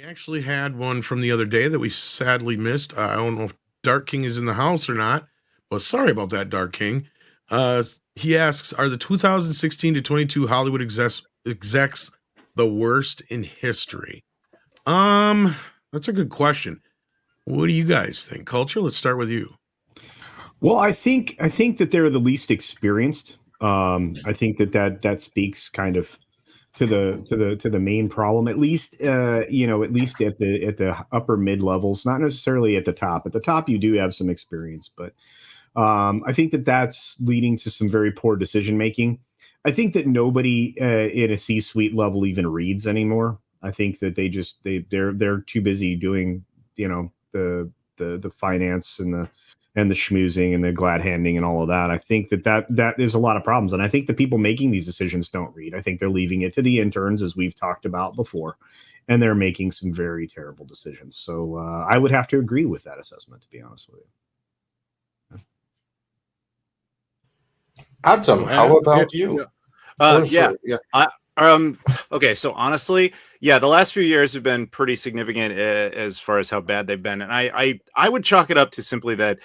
We actually had one from the other day that we sadly missed. I don't know if Dark King is in the house or not, but sorry about that, Dark King. He asks, are the 2016 to 22 Hollywood execs the worst in history? That's a good question. What do you guys think? Culture, let's start with you. Well, I think that they're the least experienced. I think that speaks kind of to the main problem, at least at least at the upper mid levels, not necessarily at the top. At the top, you do have some experience, but I think that that's leading to some very poor decision making. I think that nobody in a C-suite level even reads anymore. I think that they're too busy doing the finance and the schmoozing and the glad handing and all of that. I think that is a lot of problems. And I think the people making these decisions don't read. I think they're leaving it to the interns, as we've talked about before, and they're making some very terrible decisions. So I would have to agree with that assessment, to be honest with you. Adam, how about you? Okay, so honestly, the last few years have been pretty significant as far as how bad they've been. And I would chalk it up to simply that,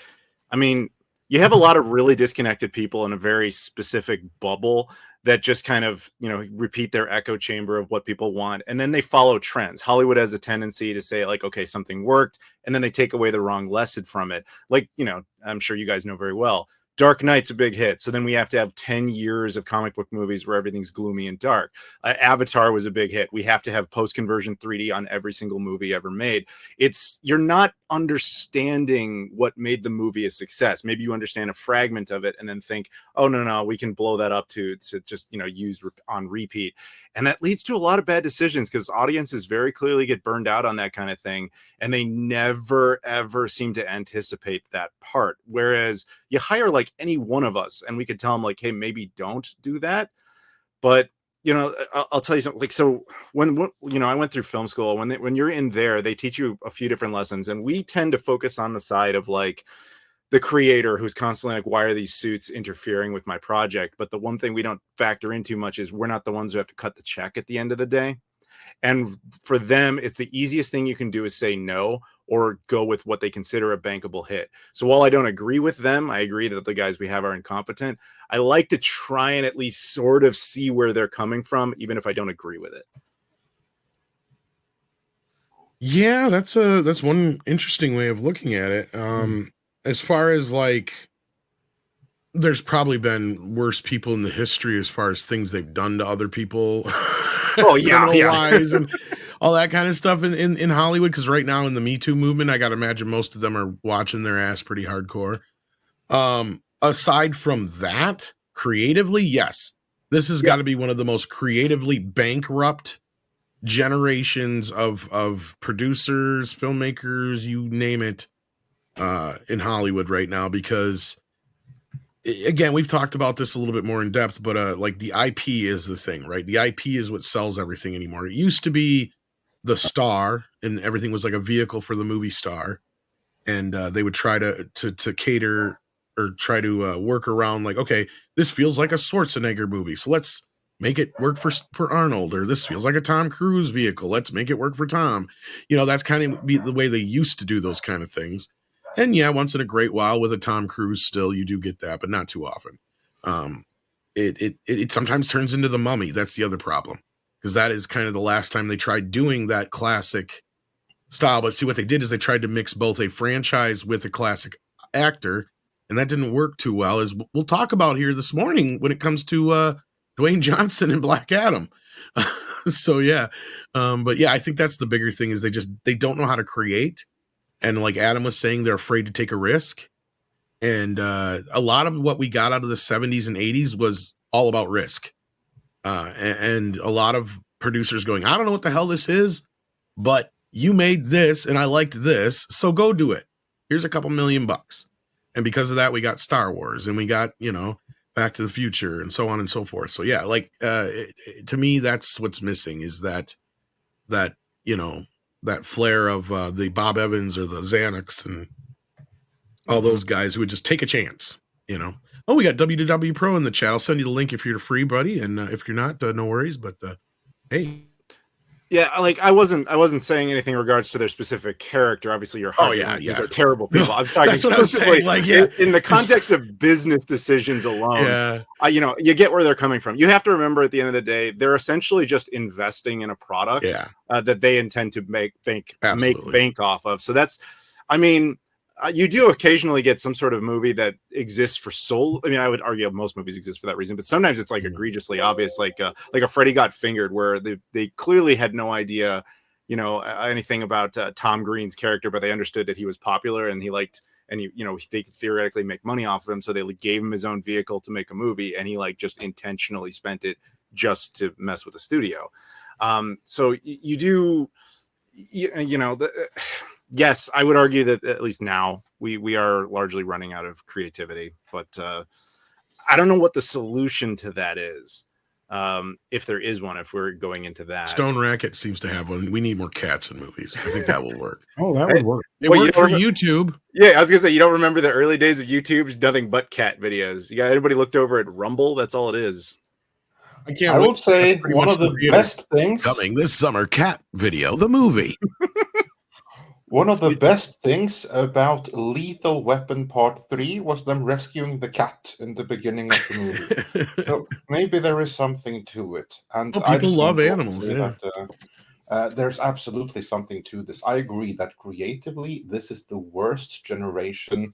I mean, you have a lot of really disconnected people in a very specific bubble that just kind of, repeat their echo chamber of what people want. And then they follow trends. Hollywood has a tendency to say, like, okay, something worked, and then they take away the wrong lesson from it. Like, I'm sure you guys know very well, Dark Knight's a big hit. So then we have to have 10 years of comic book movies where everything's gloomy and dark. Avatar was a big hit. We have to have post-conversion 3D on every single movie ever made. You're not understanding what made the movie a success. Maybe you understand a fragment of it and then think, oh, no, we can blow that up to just, use on repeat. And that leads to a lot of bad decisions because audiences very clearly get burned out on that kind of thing. And they never, ever seem to anticipate that part. Whereas you hire like any one of us and we could tell them like, hey, maybe don't do that. But, I'll tell you something. Like, so when I went through film school, when you're in there, they teach you a few different lessons. And we tend to focus on the side of like, the creator who's constantly like, why are these suits interfering with my project? But the one thing we don't factor in too much is we're not the ones who have to cut the check at the end of the day. And for them, it's the easiest thing you can do is say no or go with what they consider a bankable hit. So while I don't agree with them, I agree that the guys we have are incompetent. I like to try and at least sort of see where they're coming from, even if I don't agree with it. Yeah, that's one interesting way of looking at it. As far as like, there's probably been worse people in the history as far as things they've done to other people. Oh yeah, wise and all that kind of stuff in Hollywood. Because right now in the Me Too movement, I got to imagine most of them are watching their ass pretty hardcore. Aside from that, creatively, yes, this has got to be one of the most creatively bankrupt generations of producers, filmmakers, you name it, in Hollywood right now. Because again, we've talked about this a little bit more in depth, but like the IP is the thing, right? The IP is what sells everything anymore. It used to be the star, and everything was like a vehicle for the movie star, and they would try to cater or try to work around like, okay, this feels like a Schwarzenegger movie, so let's make it work for Arnold, or this feels like a Tom Cruise vehicle, let's make it work for Tom. That's kind of the way they used to do those kind of things. And yeah, once in a great while with a Tom Cruise, still you do get that, but not too often. It sometimes turns into The Mummy. That's the other problem, because that is kind of the last time they tried doing that classic style. But see, what they did is they tried to mix both a franchise with a classic actor, and that didn't work too well, as we'll talk about here this morning when it comes to Dwayne Johnson and Black Adam. So yeah, but yeah, I think that's the bigger thing, is they don't know how to create. And like Adam was saying, they're afraid to take a risk. And a lot of what we got out of the 70s and 80s was all about risk. And a lot of producers going, I don't know what the hell this is, but you made this and I liked this, so go do it. Here's a couple $1,000,000. And because of that, we got Star Wars and we got, Back to the Future and so on and so forth. So yeah, like to me, that's what's missing, is that flair of the Bob Evans or the Xanax and all those guys who would just take a chance, Oh, we got WW Pro in the chat. I'll send you the link if you're free, buddy. And if you're not, no worries. But hey. Yeah, like I wasn't saying anything in regards to their specific character. Obviously, your Oh, heart yeah, these yeah. are terrible people. I'm talking That's what I was exclusively saying, like, yeah. in the context of business decisions alone. Yeah. You know, you get where they're coming from. You have to remember at the end of the day, they're essentially just investing in a product Yeah. that they intend to make Absolutely. bank off of. So that's, I mean, you do occasionally get some sort of movie that exists for soul. I mean, I would argue most movies exist for that reason, but sometimes it's like egregiously obvious, like a Freddy Got Fingered, where they clearly had no idea, you know, anything about Tom Green's character, but they understood that he was popular and he liked, and you know, they could theoretically make money off of him, so they gave him his own vehicle to make a movie, and he like just intentionally spent it just to mess with the studio. So you do, you know, yes, I would argue that at least now we are largely running out of creativity, but I don't know what the solution to that is. If there is one, if we're going into that. Stone Racket seems to have one. We need more cats in movies. I think that will work. Oh, that would work. It worked for YouTube. Yeah, I was gonna say, you don't remember the early days of YouTube? Nothing but cat videos. You got anybody looked over at Rumble? That's all it is. I would say one of the best things coming this summer, Cat Video, the movie. One of the best things about Lethal Weapon Part 3 was them rescuing the cat in the beginning of the movie. So maybe there is something to it. And people love animals, yeah. There's absolutely something to this. I agree that creatively, this is the worst generation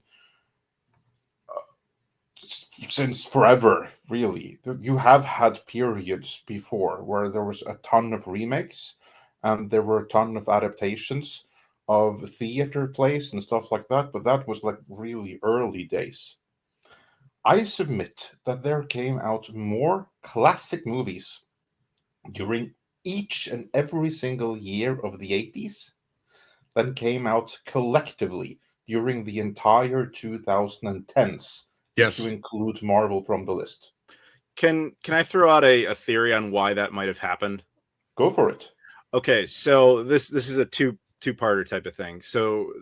since forever, really. You have had periods before where there was a ton of remakes and there were a ton of adaptations of theater plays and stuff like that, but that was like really early days. I submit that there came out more classic movies during each and every single year of the 80s than came out collectively during the entire 2010s. Yes. To include Marvel from the list. Can I throw out a theory on why that might have happened? Go for it. Okay, so this is a two-parter type of thing. So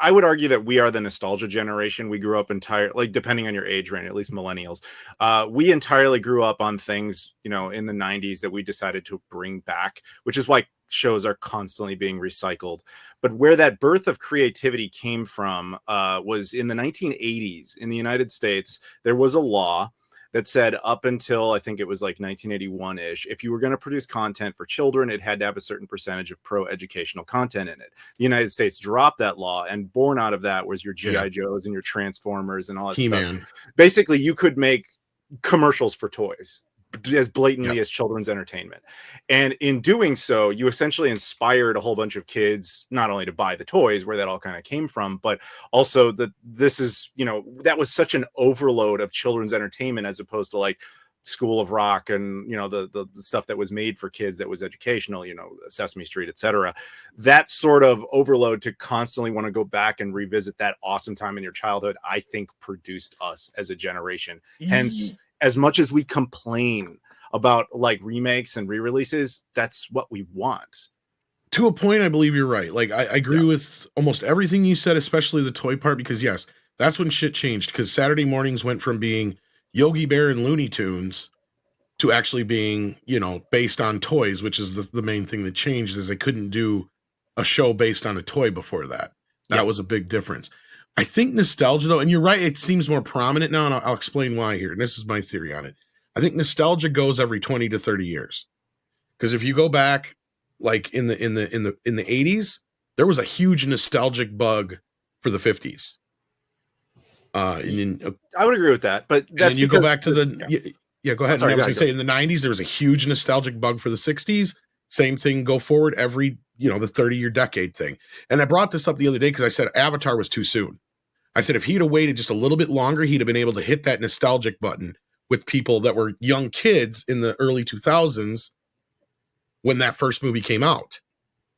I would argue that we are the nostalgia generation. We grew up like depending on your age range, at least millennials, we entirely grew up on things, you know, in the 90s that we decided to bring back, which is why shows are constantly being recycled. But where that birth of creativity came from was in the 1980s in the United States. There was a law that said up until I think it was like 1981-ish, if you were going to produce content for children, it had to have a certain percentage of pro-educational content in it. The United States dropped that law, and born out of that was your G.I. Joes and your Transformers and all that stuff. Basically, you could make commercials for toys as blatantly as children's entertainment. And in doing so, you essentially inspired a whole bunch of kids, not only to buy the toys, where that all kind of came from, but also that this is, you know, that was such an overload of children's entertainment as opposed to like School of Rock and, you know, the stuff that was made for kids that was educational, you know, Sesame Street, etc. That sort of overload to constantly want to go back and revisit that awesome time in your childhood, I think produced us as a generation. Hence, as much as we complain about like remakes and re-releases, that's what we want. To a point, I believe you're right. Like I agree with almost everything you said, especially the toy part, because yes, that's when shit changed. Because Saturday mornings went from being Yogi Bear and Looney Tunes to actually being, you know, based on toys, which is the main thing that changed. Is they couldn't do a show based on a toy before that. That was a big difference. I think nostalgia, though, and you're right, it seems more prominent now, and I'll explain why here. And this is my theory on it. I think nostalgia goes every 20 to 30 years. Because if you go back, like in the 80s, there was a huge nostalgic bug for the 50s. I would agree with that, but that's you go back to the go ahead. Sorry, I was going to say in the 90s, there was a huge nostalgic bug for the 60s. Same thing, go forward every, you know, the 30-year decade thing. And I brought this up the other day because I said Avatar was too soon. I said if he'd have waited just a little bit longer, he'd have been able to hit that nostalgic button with people that were young kids in the early 2000s when that first movie came out.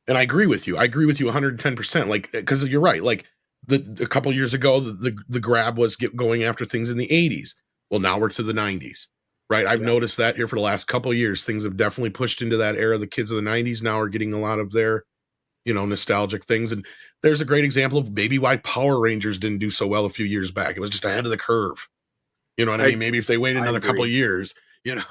And I agree with you. I agree with you 110%. Like, because you're right. Like a couple years ago, the grab was going after things in the 80s. Well, now we're to the 90s, right? I've noticed that here for the last couple of years. Things have definitely pushed into that era. The kids of the 90s now are getting a lot of their, you know, nostalgic things. And there's a great example of maybe why Power Rangers didn't do so well a few years back. It was just ahead of the curve. You know what I mean? Maybe if they waited another couple of years, you know.